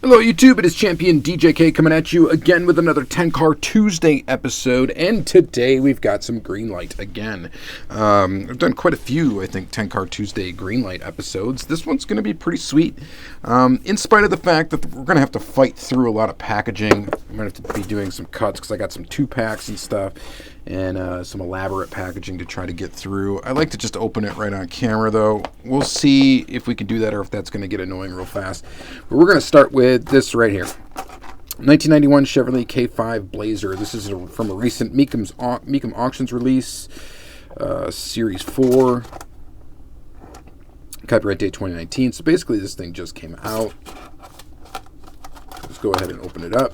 Hello YouTube, it is Championdjk coming at you again with another 10 Car Tuesday episode, and today we've got some Greenlight again. I've done quite a few, I think, 10 Car Tuesday Greenlight episodes. This one's going to be pretty sweet, in spite of the fact that we're going to have to fight through a lot of packaging. I'm going to have to be doing some cuts because I got some 2-packs and stuff, and some elaborate packaging to try to get through. I like to just open it right on camera though. We'll see if we can do that or if that's going to get annoying real fast. But we're going to start with this right here. 1991 Chevrolet K5 Blazer. This is from a recent Mecum Auctions release, Series 4. Copyright date 2019. So basically this thing just came out. Let's go ahead and open it up.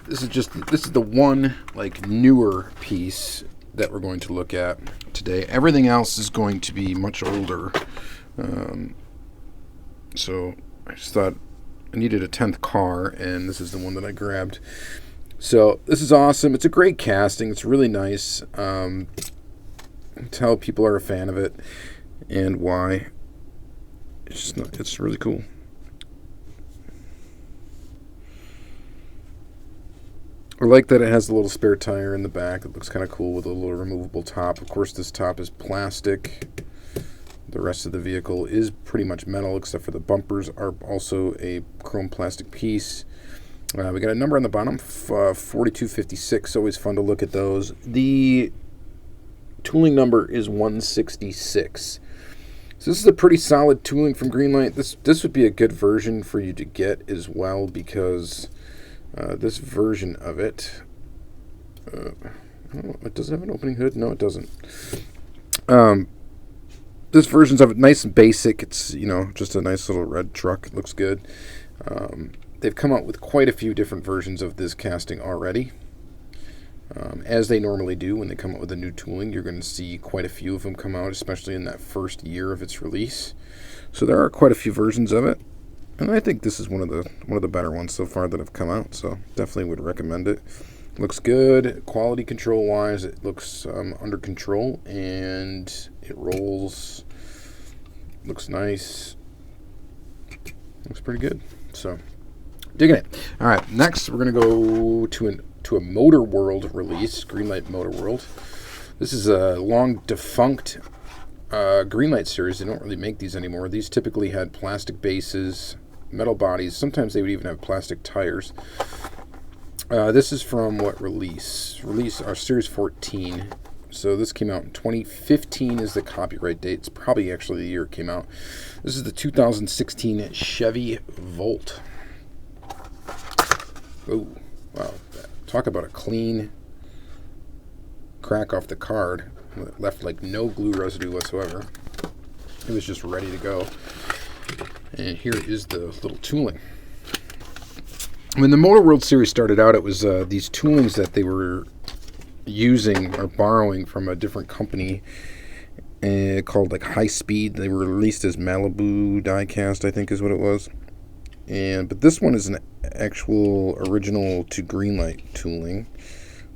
This is the one like newer piece that we're going to look at today. Everything else is going to be much older. So I just thought I needed a 10th car, and this is the one that I grabbed. So this is awesome. It's a great casting. It's really nice. Tell people are a fan of it and why. It's really cool. I like that it has a little spare tire in the back. It looks kind of cool with a little removable top. Of course, this top is plastic. The rest of the vehicle is pretty much metal, except for the bumpers are also a chrome plastic piece. We got a number on the bottom, 4256. Always fun to look at those. The tooling number is 166. So this is a pretty solid tooling from Greenlight. This would be a good version for you to get as well, because this version of it, it does have an opening hood? No, it doesn't. This version's of it nice and basic. It's, just a nice little red truck. It looks good. They've come out with quite a few different versions of this casting already. As they normally do when they come out with a new tooling, you're going to see quite a few of them come out, especially in that first year of its release. So there are quite a few versions of it. And I think this is one of the better ones so far that have come out, so definitely would recommend it. Looks good. Quality control wise, it looks under control, and it rolls. Looks nice. Looks pretty good. So, digging it. All right, next we're gonna go to a Motor World release, Greenlight Motor World. This is a long defunct Greenlight series. They don't really make these anymore. These typically had plastic bases, metal bodies. Sometimes they would even have plastic tires. This is from what release? Series 14. So this came out in 2015 is the copyright date. It's probably actually the year it came out. This is the 2016 Chevy Volt. Oh, wow. Talk about a clean crack off the card. It left like no glue residue whatsoever. It was just ready to go. And here is the little tooling. When the Motor World series started out, it was these toolings that they were using or borrowing from a different company called like High Speed. They were released as Malibu Diecast, I think is what it was. But this one is an actual original to Greenlight tooling,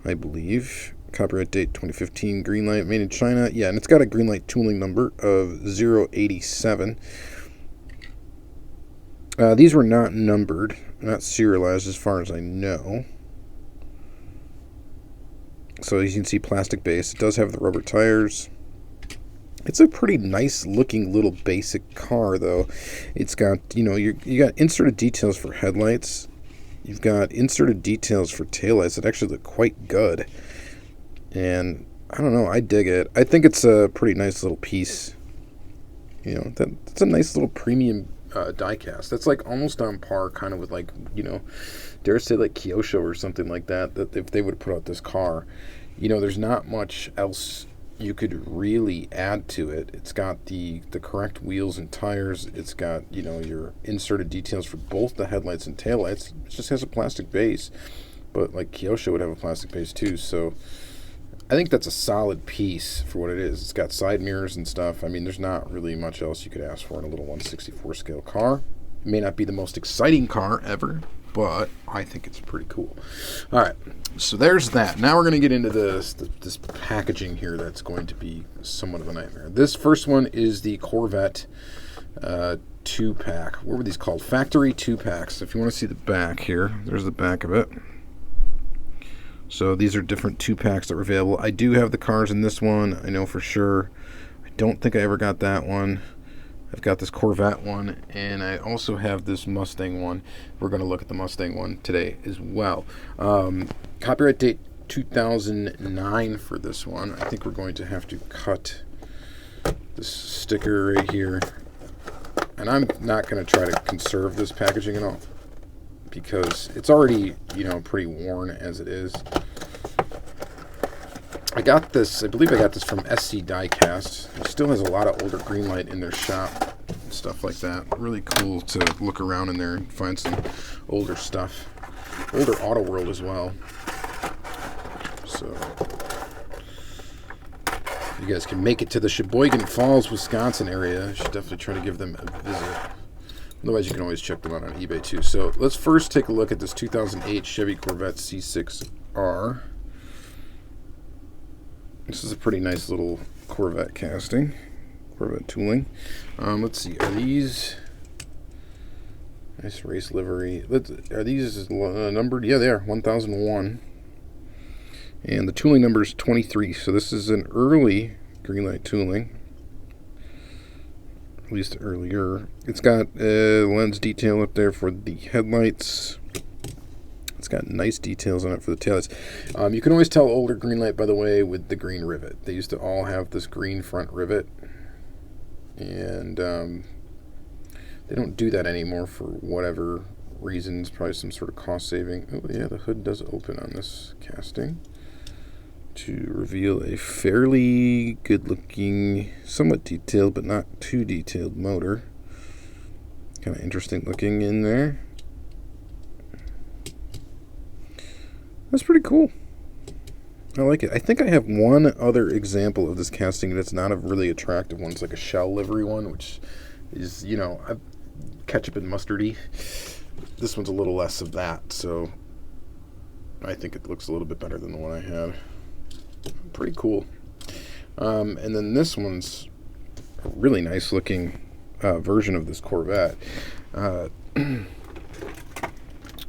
I believe. Copyright date 2015, Greenlight, made in China. Yeah, and it's got a Greenlight tooling number of 087. These were not numbered, not serialized as far as I know. So as you can see, plastic base. It does have the rubber tires. It's a pretty nice looking little basic car though. It's got, you got inserted details for headlights. You've got inserted details for taillights that actually look quite good. And I don't know, I dig it. I think it's a pretty nice little piece. That's a nice little premium diecast. That's like almost on par kind of with like, dare say like Kyosho or something like that if they would put out this car. There's not much else you could really add to it. It's got the correct wheels and tires. It's got, your inserted details for both the headlights and taillights. It just has a plastic base. But like Kyosho would have a plastic base too, so I think that's a solid piece for what it is. It's got side mirrors and stuff. I mean, there's not really much else you could ask for in a little 1/64 scale car. It may not be the most exciting car ever, but I think it's pretty cool. All right, so there's that. Now we're going to get into this packaging here that's going to be somewhat of a nightmare. This first one is the Corvette 2-pack. What were these called? Factory 2-packs. If you want to see the back here, there's the back of it. So these are different 2-packs that were available. I do have the cars in this one, I know for sure. I don't think I ever got that one. I've got this Corvette one, and I also have this Mustang one. We're going to look at the Mustang one today as well. Copyright date 2009 for this one. I think we're going to have to cut this sticker right here. And I'm not going to try to conserve this packaging at all, because it's already, you know, pretty worn as it is. I got this, I believe I got this from SC Diecast. It still has a lot of older Greenlight in their shop and stuff like that. Really cool to look around in there and find some older stuff. Older Auto World as well. So, if you guys can make it to the Sheboygan Falls, Wisconsin area, you should definitely try to give them a visit. Otherwise, you can always check them out on eBay too. So let's first take a look at this 2008 Chevy Corvette C6R. This is a pretty nice little Corvette casting, Corvette tooling. Let's see, are these nice race livery? Are these numbered? Yeah, they are. 1001. And the tooling number is 23. So this is an early Greenlight tooling. At least earlier. It's got lens detail up there for the headlights. It's got nice details on it for the taillights. You can always tell older Greenlight, by the way, with the green rivet. They used to all have this green front rivet. And they don't do that anymore for whatever reasons. Probably some sort of cost saving. Oh yeah, the hood does open on this casting to reveal a fairly good looking, somewhat detailed but not too detailed motor. Kind of interesting looking in there. That's pretty cool. I like it. I think I have one other example of this casting that's not a really attractive one. It's like a shell livery one, which is, you know, ketchup and mustardy. This one's a little less of that, so I think it looks a little bit better than the one I had. Pretty cool. And then this one's a really nice looking version of this Corvette.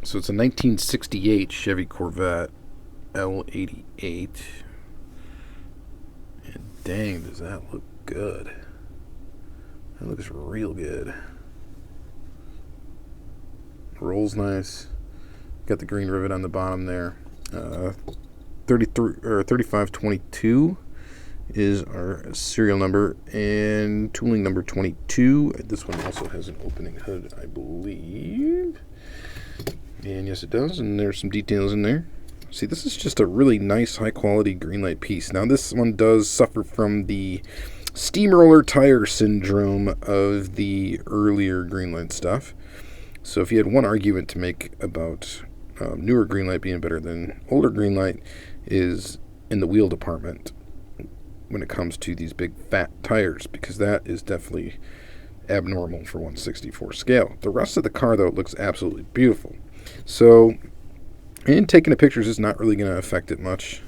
So it's a 1968 Chevy Corvette L88. And dang, does that look good. That looks real good. Rolls nice. Got the green rivet on the bottom there. 3522 is our serial number, and tooling number 22. This one also has an opening hood, I believe. And yes, it does, and there's some details in there. See, this is just a really nice, high-quality Greenlight piece. Now, this one does suffer from the steamroller tire syndrome of the earlier Greenlight stuff. So if you had one argument to make about newer Greenlight being better than older Greenlight, is in the wheel department when it comes to these big fat tires, because that is definitely abnormal for 1/64 scale. The rest of the car, though, it looks absolutely beautiful. So, and taking the pictures is not really going to affect it much,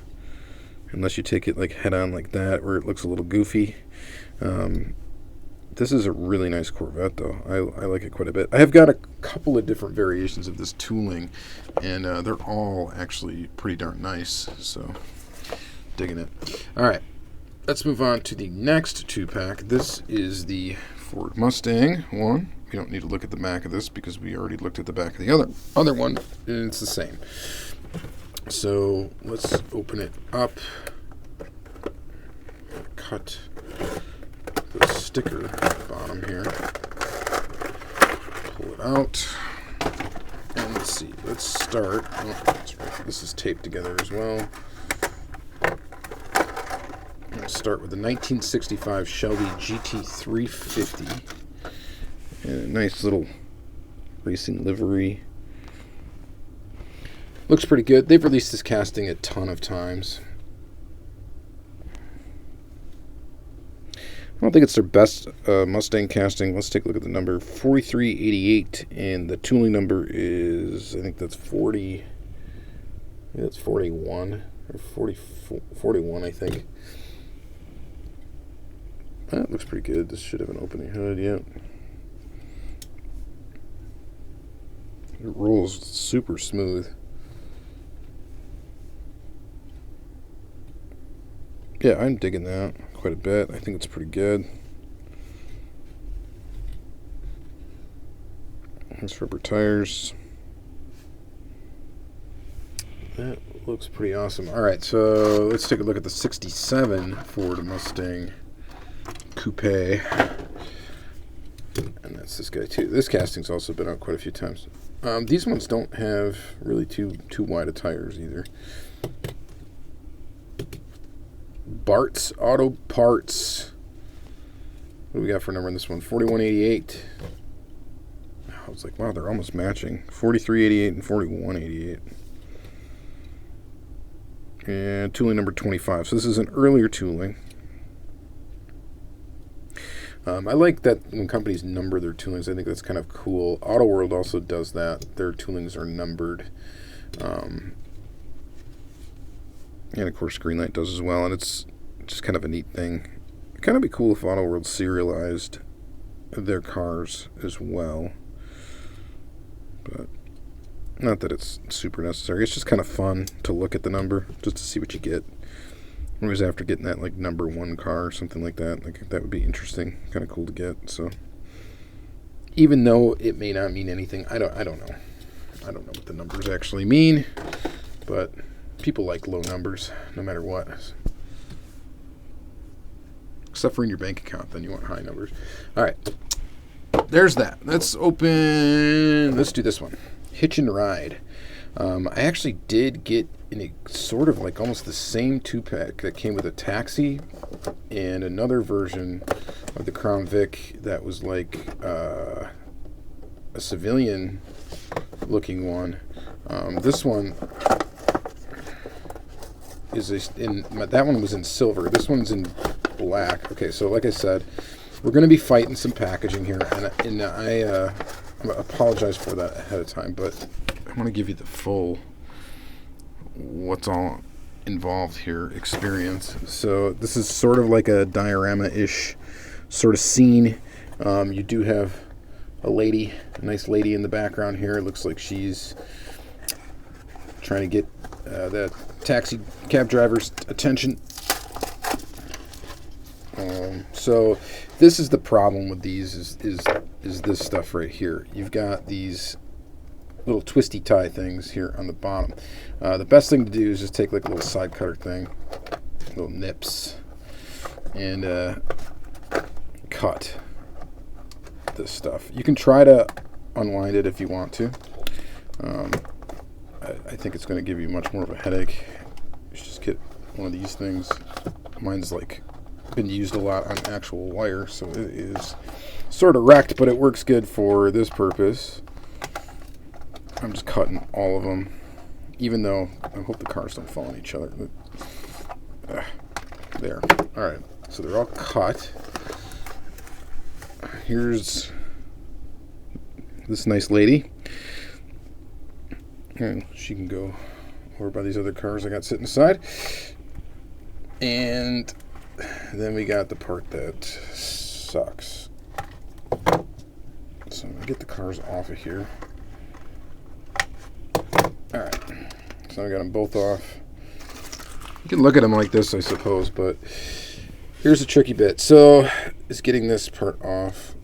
unless you take it like head on like that, where it looks a little goofy. This is a really nice Corvette, though. I like it quite a bit. I have got a couple of different variations of this tooling, and they're all actually pretty darn nice, so digging it. All right, let's move on to the next 2-pack. This is the Ford Mustang one. We don't need to look at the back of this because we already looked at the back of the other one, and it's the same. So let's open it up. Cut the sticker at the bottom here. Pull it out. And let's see. Let's start. Oh, that's right. This is taped together as well. Let's start with the 1965 Chevy GT350. And a nice little racing livery. Looks pretty good. They've released this casting a ton of times. I don't think it's their best Mustang casting. Let's take a look at the number. 4388, and the tooling number is, I think that's 40. Yeah, that's 41 or 41, I think. That looks pretty good. This should have an opening hood, yeah. It rolls super smooth. Yeah, I'm digging that quite a bit. I think it's pretty good. Nice rubber tires. That looks pretty awesome. Alright, so let's take a look at the 67 Ford Mustang Coupe. And that's this guy too. This casting's also been out quite a few times. These ones don't have really too wide of tires either. Bart's Auto Parts. What do we got for a number in this one? 4188. I was like, wow, they're almost matching. 4388 and 4188. And tooling number 25. So this is an earlier tooling. I like that when companies number their toolings. I think that's kind of cool. Auto World also does that. Their toolings are numbered. And of course Greenlight does as well. And it's just kind of a neat thing. It'd kind of be cool if Auto World serialized their cars as well. But not that it's super necessary. It's just kind of fun to look at the number, just to see what you get. Always after getting that like number 1 car or something like that. Like that would be interesting, kind of cool to get. So even though it may not mean anything, I don't know. I don't know what the numbers actually mean, but people like low numbers no matter what. Except for in your bank account, then you want high numbers. All right, there's that. Let's open. Let's do this one. Hitch and Ride. I actually did get in a sort of like almost the same 2-pack that came with a taxi and another version of the Crown Vic that was like a civilian looking one. This one is that one was in silver. This one's in black. Okay, so like I said, we're going to be fighting some packaging here, and I apologize for that ahead of time, but I want to give you the full what's all involved here experience. So this is sort of like a diorama-ish sort of scene. You do have a nice lady in the background here. It looks like she's trying to get the taxi cab driver's attention. So this is the problem with these is this stuff right here. You've got these little twisty tie things here on the bottom. The best thing to do is just take like a little side cutter thing, little nips, and cut this stuff. You can try to unwind it if you want to. I think it's going to give you much more of a headache. You should just get one of these things. Mine's like been used a lot on actual wire, so it is sort of wrecked, but it works good for this purpose. I'm just cutting all of them, even though I hope the cars don't fall on each other. There. Alright, so they're all cut. Here's this nice lady. And she can go over by these other cars I got sitting aside. And then we got the part that sucks. So I'm going to get the cars off of here. Alright, so I got them both off. You can look at them like this, I suppose, but here's the tricky bit. So, is getting this part off.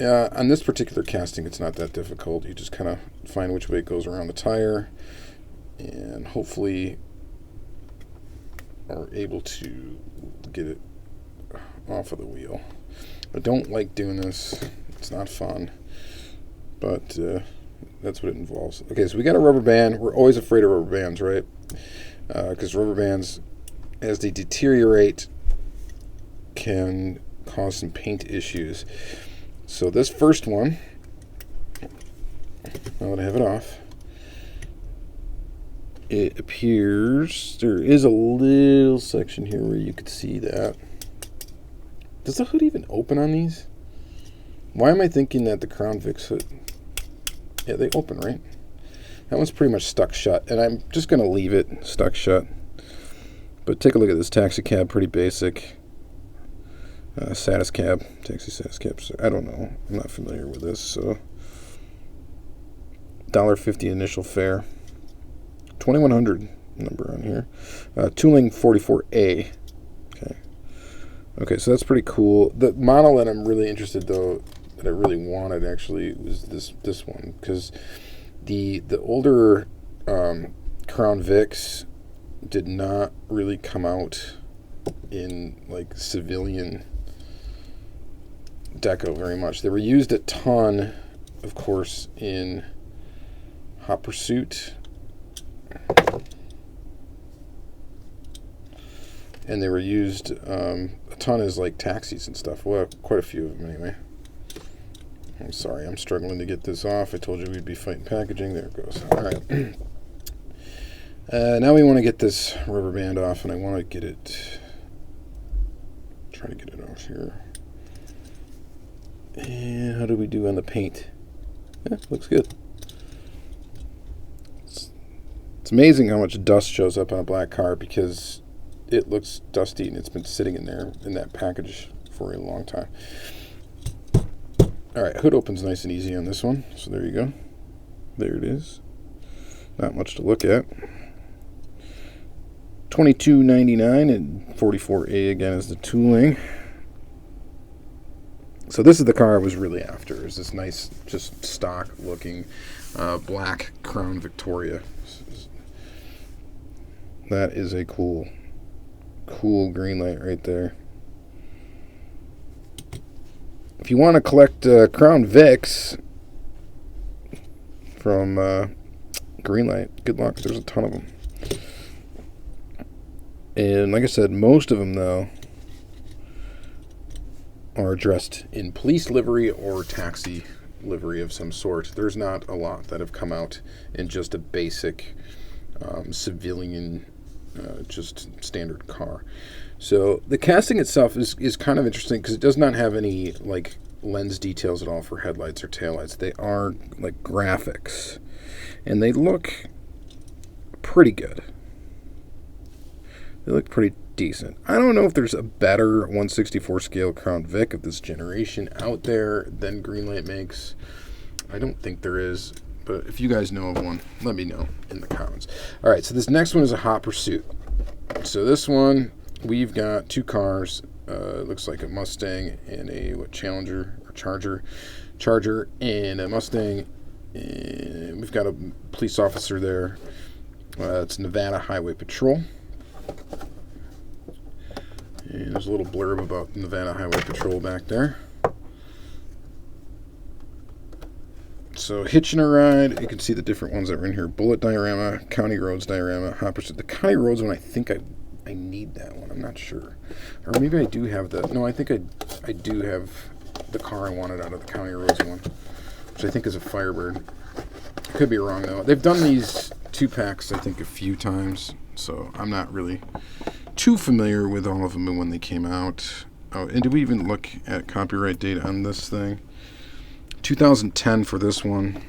On this particular casting, it's not that difficult. You just kind of find which way it goes around the tire, and hopefully are able to get it off of the wheel. I don't like doing this. It's not fun, but that's what it involves. Okay, so we got a rubber band. We're always afraid of rubber bands, right? Because rubber bands, as they deteriorate, can cause some paint issues. So this first one, now that I have it off, it appears there is a little section here where you could see that. Does the hood even open on these? Why am I thinking that the Crown Vic's hood? Yeah, they open, right? That one's pretty much stuck shut, and I'm just going to leave it stuck shut. But take a look at this taxi cab, pretty basic. Taxi status cab. I don't know. I'm not familiar with this, so $1.50 initial fare. 2100 number on here. Tooling 44A. Okay, so that's pretty cool. The model that I'm really interested, though, that I really wanted actually was this one, because the older Crown Vics did not really come out in like civilian deco very much. They were used a ton, of course, in Hot Pursuit, and they were used a ton as like taxis and stuff. Well, quite a few of them anyway. I'm sorry, I'm struggling to get this off. I told you we'd be fighting packaging. There it goes. All right. Now we want to get this rubber band off, and I want to get it. Try to get it off here. And how do we do on the paint? Yeah, looks good. It's amazing how much dust shows up on a black car because it looks dusty and it's been sitting in there in that package for a long time. All right, hood opens nice and easy on this one. So there you go. There it is. Not much to look at. $22.99 and 44A again is the tooling. So this is the car I was really after. Is this nice, just stock looking black Crown Victoria. That is a cool Greenlight right there. If you want to collect Crown Vics from Greenlight, good luck. There's a ton of them. And like I said, most of them, though, are dressed in police livery or taxi livery of some sort. There's not a lot that have come out in just a basic civilian, just standard car. So the casting itself is kind of interesting because it does not have any like lens details at all for headlights or taillights. They are like graphics, and they look pretty good. They look pretty decent. I don't know if there's a better 1/64 scale Crown Vic of this generation out there than Greenlight makes. I don't think there is, but if you guys know of one, let me know in the comments. All right, so this next one is a Hot Pursuit. So this one, we've got two cars. It looks like a Mustang and a Challenger or Charger and a Mustang. And we've got a police officer there. It's Nevada Highway Patrol. And there's a little blurb about Nevada Highway Patrol back there. So hitching a ride, you can see the different ones that are in here. Bullet diorama, county roads diorama, Hot Pursuit. The county roads one, I think I need that one. I'm not sure. Or maybe I do have the... No, I think I do have the car I wanted out of the county roads one, which I think is a Firebird. I could be wrong, though. They've done these 2-packs, I think, a few times, so I'm not really too familiar with all of them when they came out. Oh, and did we even look at copyright date on this thing? 2010 for this one.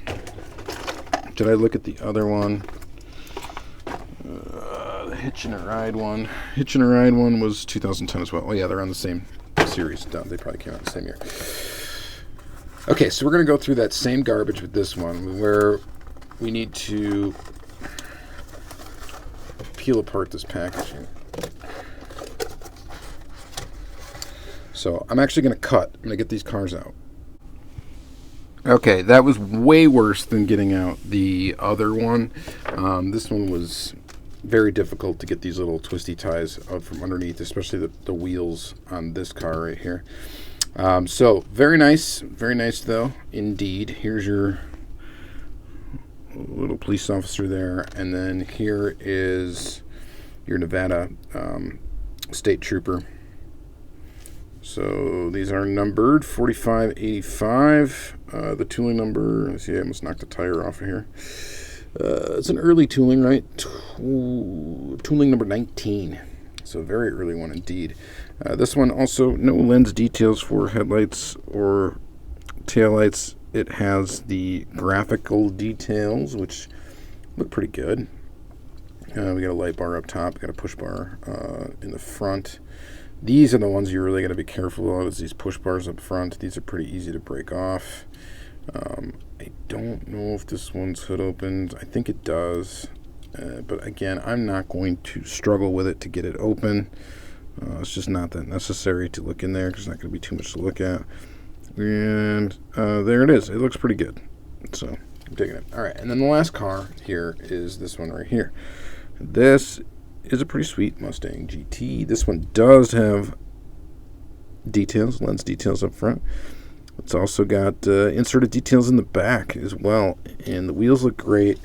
Did I look at the other one? The Hitchin' a Ride one. Hitchin' a Ride one was 2010 as well. Oh yeah, they're on the same series. They probably came out the same year. Okay, so we're going to go through that same garbage with this one, where we need to peel apart this packaging. So I'm actually going to cut. I'm going to get these cars out. Okay, that was way worse than getting out the other one. This one was very difficult to get these little twisty ties out from underneath, especially the wheels on this car right here. So very nice though, indeed. Here's your little police officer there, and then here is your Nevada state trooper. So these are numbered 4585. The tooling number, let's see, I almost knocked the tire off of here. It's an early tooling, right? Tooling number 19. So a very early one indeed. This one also, no lens details for headlights or taillights. It has the graphical details, which look pretty good. We got a light bar up top, got a push bar in the front. These are the ones you're really going to be careful of, is these push bars up front. These are pretty easy to break off. I don't know if this one's hood opens. I think it does. But again, I'm not going to struggle with it to get it open. It's just not that necessary to look in there because it's not going to be too much to look at. And there it is. It looks pretty good. So I'm digging it. All right, and then the last car here is this one right here. This is a pretty sweet Mustang GT. This one does have details, lens details up front. It's also got inserted details in the back as well, and the wheels look great.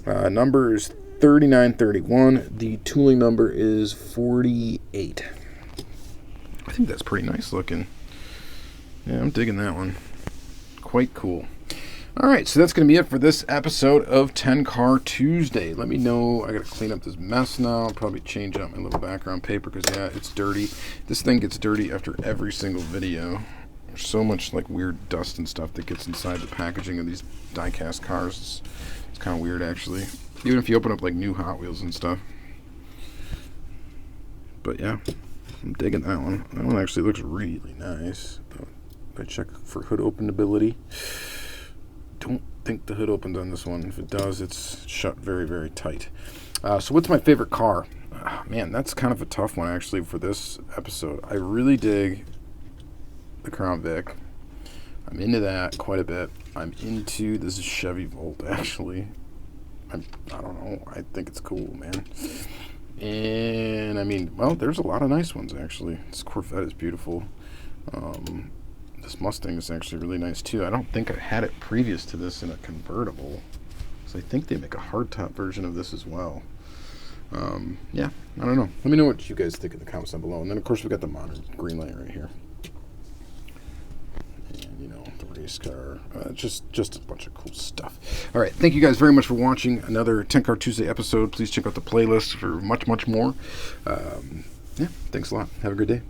Number is 3931. The tooling number is 48. I think that's pretty nice looking. Yeah, I'm digging that one. Quite cool. All right, so that's going to be it for this episode of 10 Car Tuesday. Let me know. I got to clean up this mess now. I'll probably change out my little background paper because, yeah, it's dirty. This thing gets dirty after every single video. There's so much like weird dust and stuff that gets inside the packaging of these diecast cars. It's kind of weird, actually. Even if you open up like new Hot Wheels and stuff. But yeah, I'm digging that one. That one actually looks really nice. I check for hood openability. Don't think the hood opens on this one. If it does, it's shut very, very tight. So what's my favorite car? Man, that's kind of a tough one actually for this episode. I really dig the Crown Vic. I'm into that quite a bit. I'm into this Chevy Volt actually. I don't know. I think it's cool, man. And I mean, well, there's a lot of nice ones actually. This Corvette is beautiful. This Mustang is actually really nice too. I don't think I had it previous to this in a convertible, so I think they make a hardtop version of this as well. Yeah, I don't know. Let me know what you guys think in the comments down below. And then of course we got the modern Greenlight right here. And you know, the race car. Just a bunch of cool stuff. All right, thank you guys very much for watching another 10 Car Tuesday episode. Please check out the playlist for much, much more. Yeah, thanks a lot. Have a good day.